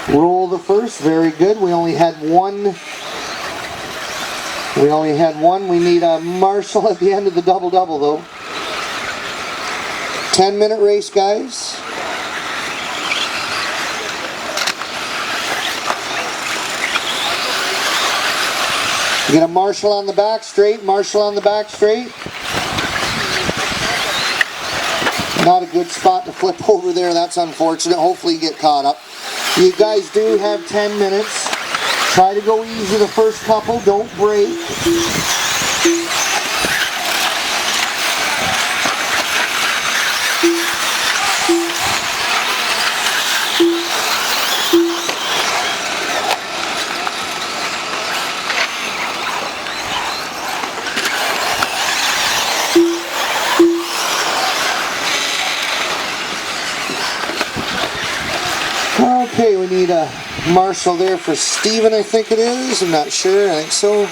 Roll the first, very good. We only had one. We need a Marshall at the end of the double-double though. 10-minute race, guys. Get a Marshall on the back straight, Marshall on the back straight. Not a good spot to flip over there, that's unfortunate. Hopefully you get caught up. You guys do have 10 minutes. Try to go easy the first couple, don't break. Okay, we need a Marshall there for Steven, I think it is. I'm not sure, I think so.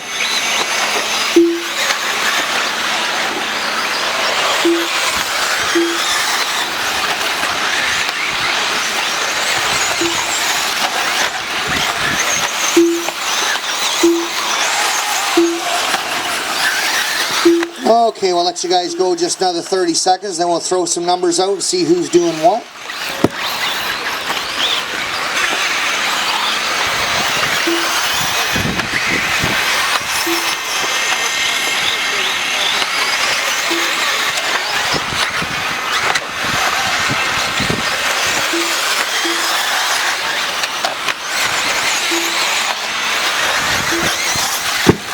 Okay, we'll let you guys go just another 30 seconds, then we'll throw some numbers out and see who's doing what.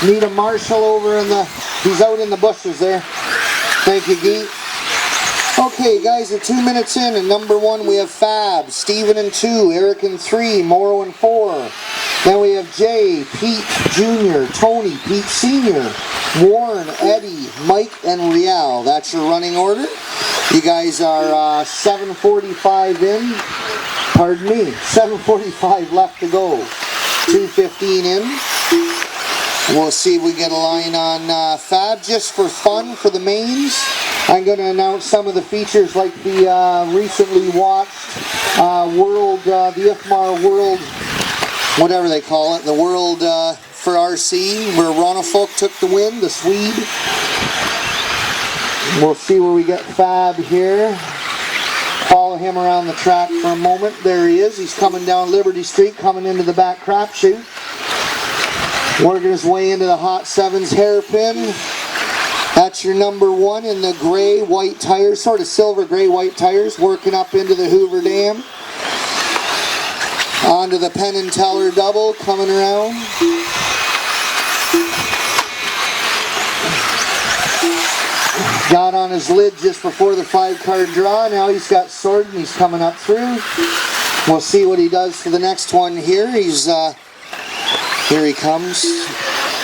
Need a Marshall over in the, he's out in the bushes there. Thank you, Geet. Okay, guys, we're 2 minutes in, and number 1 we have Fab, Steven in 2, Eric in 3, Morrow in 4. Then we have Jay, Pete Jr., Tony, Pete Sr., Warren, Eddie, Mike, and Rial. That's your running order. You guys are 7:45 in. Pardon me, 7:45 left to go. 2:15 in. We'll see if we get a line on Fab. Just for fun, for the mains, I'm going to announce some of the features like the recently watched World, the IFMAR World, whatever they call it, the World for RC, where Ronnefolk took the win, the Swede. We'll see where we get Fab here. Follow him around the track for a moment. There he is. He's coming down Liberty Street, coming into the back crapshoot. Working his way into the Hot Sevens hairpin. That's your number 1 in the gray, white tires, sort of silver, gray, white tires, working up into the Hoover Dam. Onto the Penn and Teller double, coming around. Got on his lid just before the 5-card draw. Now he's got sorted and he's coming up through. We'll see what he does for the next one here. Here he comes.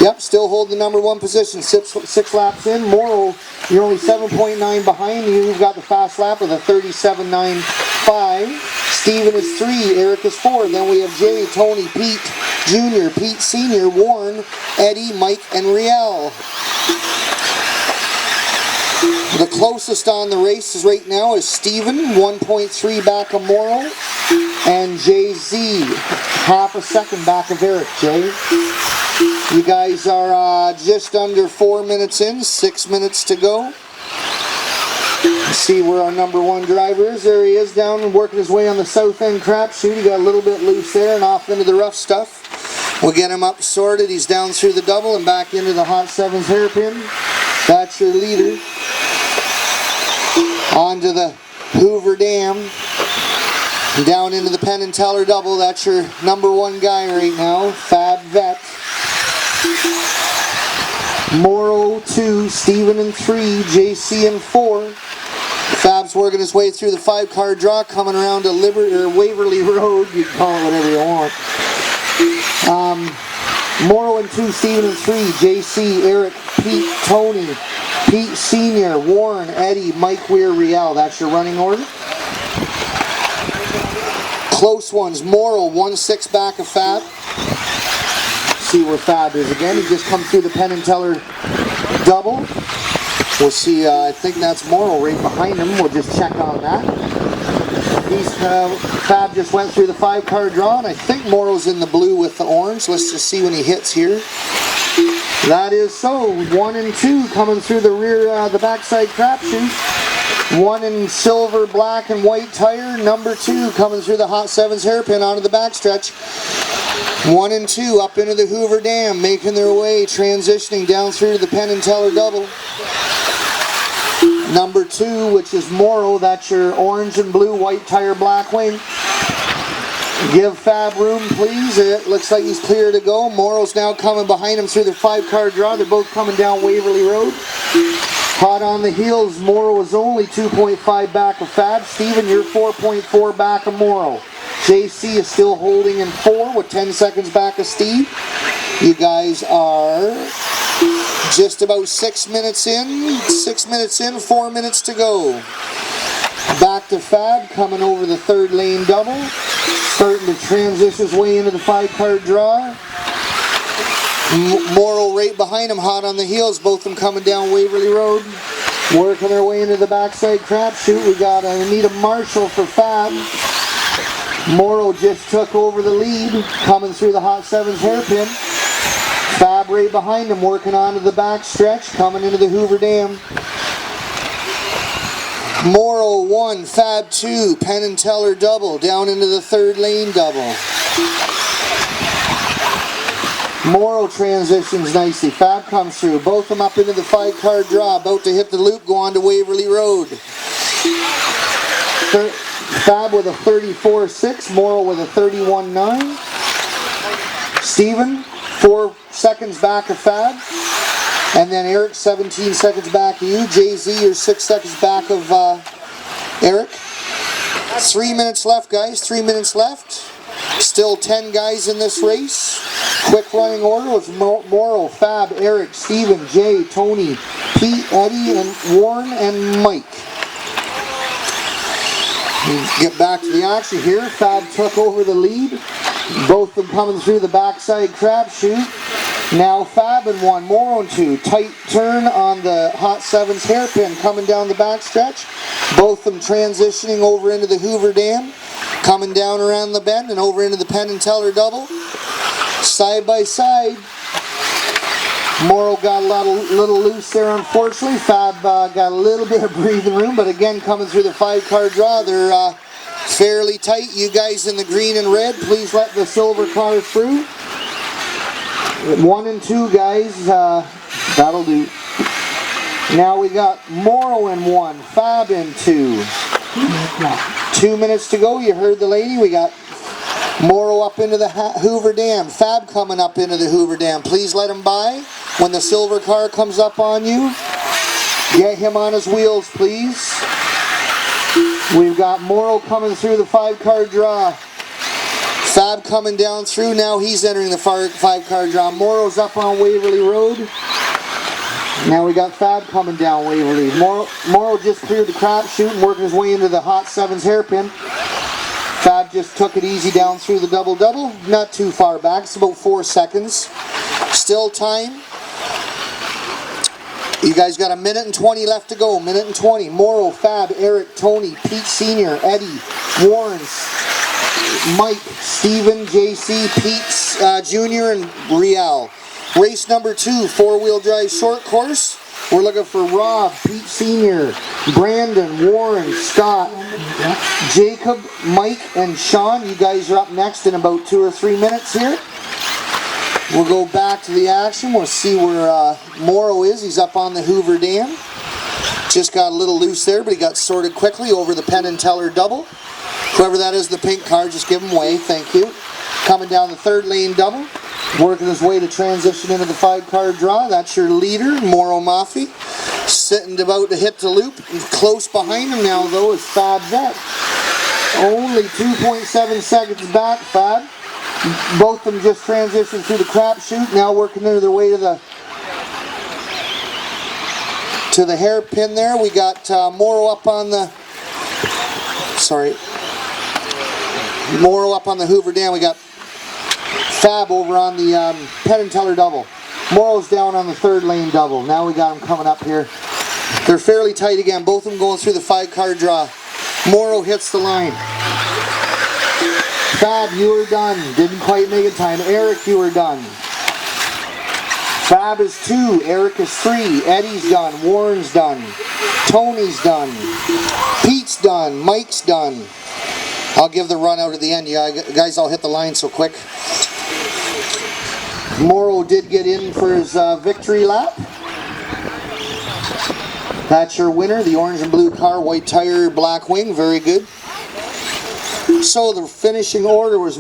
Yep, still holding the number 1 position. Six laps in. Morrow, you're only 7.9 behind. You've got the fast lap with a 37.95. Steven is 3. Eric is 4. Then we have Jay, Tony, Pete Jr., Pete Sr., Warren, Eddie, Mike, and Riel. The closest on the races right now is Steven, 1.3 back of Morrow, and Jay-Z, half a second back of Eric. Jay, you guys are just under 4 minutes in, 6 minutes to go. Let's see where our number 1 driver is. There he is, down and working his way on the south end crapshoot. He got a little bit loose there and off into the rough stuff. We'll get him up sorted. He's down through the double and back into the Hot Sevens hairpin. That's your leader. Onto the Hoover Dam, down into the Penn and Teller double. That's your number 1 guy right now, Fab Vet. Morrow 2, Steven in 3, JC in 4. Fab's working his way through the 5-card draw, coming around to Waverly Road. You can call it whatever you want. Morrow in 2, Steven in 3, JC, Eric, Pete, Tony, Pete Sr., Warren, Eddie, Mike, Weir, Riel. That's your running order. Close ones. Morrow, 1-6 back of Fab. See where Fab is again. He just comes through the Penn and Teller double. We'll see, I think that's Morrow right behind him. We'll just check on that. Fab just went through the 5-card draw, and I think Morrow's in the blue with the orange. Let's just see when he hits here. That is so. 1 and 2 coming through the rear, the backside crapshoot. 1 in silver, black, and white tire. Number 2 coming through the Hot Sevens hairpin onto the backstretch. 1 and 2 up into the Hoover Dam, making their way, transitioning down through to the Penn and Teller double. Number 2, which is Morrow, that's your orange and blue, white tire, black wing. Give Fab room, please. It looks like he's clear to go. Morrow's now coming behind him through the 5-card draw. They're both coming down Waverly Road. Hot on the heels. Morrow is only 2.5 back of Fab. Steven, you're 4.4 back of Morrow. JC is still holding in 4 with 10 seconds back of Steve. You guys are just about 6 minutes in. 6 minutes in, 4 minutes to go. Back to Fab, coming over the 3rd lane double. Starting to transition his way into the 5-card draw. Morrow right behind him, hot on the heels. Both of them coming down Waverly Road. Working their way into the backside crapshoot. We got Anita Marshall for Fab. Morrow just took over the lead, coming through the Hot Sevens hairpin. Fab right behind him, working onto the back stretch, coming into the Hoover Dam. Morrow 1, Fab 2, Penn and Teller double, down into the 3rd lane double. Morrow transitions nicely. Fab comes through. Both of them up into the 5-card draw, about to hit the loop, go on to Waverly Road. Fab with a 34.6, Morrow with a 31.9. Steven, 4 seconds back of Fab. And then Eric, 17 seconds back of you. Jay-Z, you're 6 seconds back of Eric. 3 minutes left, guys. 3 minutes left. Still 10 guys in this race. Quick running order was Morrow, Fab, Eric, Steven, Jay, Tony, Pete, Eddie, and Warren, and Mike. Get back to the action here. Fab took over the lead. Both of them coming through the backside crapshoot. Now Fab in 1, Morrow in 2. Tight turn on the Hot Sevens hairpin coming down the backstretch. Both of them transitioning over into the Hoover Dam. Coming down around the bend and over into the Penn and Teller double. Side by side. Morrow got a little loose there, unfortunately. Fab got a little bit of breathing room, but again, coming through the 5-card draw, they're fairly tight. You guys in the green and red, please let the silver car through. 1 and 2, guys. That'll do. Now we got Morrow in 1, Fab in 2. 2 minutes to go. You heard the lady. We got Morrow up into the Hoover Dam. Fab coming up into the Hoover Dam. Please let him by. When the silver car comes up on you, get him on his wheels, please. We've got Morrow coming through the 5-card draw. Fab coming down through. Now he's entering the 5-card draw. Morrow's up on Waverly Road. Now we got Fab coming down Waverly. Morrow just cleared the crapshoot and working his way into the Hot Sevens hairpin. Fab just took it easy down through the double-double. Not too far back. It's about 4 seconds. Still time. You guys got 1 minute and 20 left to go. 1 minute and 20. Morrow, Fab, Eric, Tony, Pete Sr., Eddie, Warren, Mike, Steven, JC, Pete Jr., and Riel. Race number 2, 4-wheel drive short course. We're looking for Rob, Pete Sr., Brandon, Warren, Scott, Jacob, Mike, and Sean. You guys are up next in about 2 or 3 minutes here. We'll go back to the action. We'll see where Morrow is. He's up on the Hoover Dam. Just got a little loose there, but he got sorted quickly over the Penn and Teller double. Whoever that is, the pink car, just give him way. Thank you. Coming down the 3rd lane double. Working his way to transition into the 5-card draw. That's your leader, Morrow Maffey. Sitting about to hit the loop. And close behind him now, though, is Fab Vet. Only 2.7 seconds back, Fab. Both of them just transitioned through the crapshoot. Now working into their way to the hairpin there. We got Morrow up on the... Morrow up on the Hoover Dam. We got Fab over on the Penn and Teller double. Morrow's down on the 3rd lane double. Now we got him coming up here. They're fairly tight again. Both of them going through the 5-card draw. Morrow hits the line. Fab, you were done. Didn't quite make it time. Eric, you were done. Fab is 2. Eric is 3. Eddie's done. Warren's done. Tony's done. Pete's done. Mike's done. I'll give the run out at the end. You guys all hit the line so quick. Morrow did get in for his victory lap. That's your winner, the orange and blue car, white tire, black wing, very good. So the finishing order was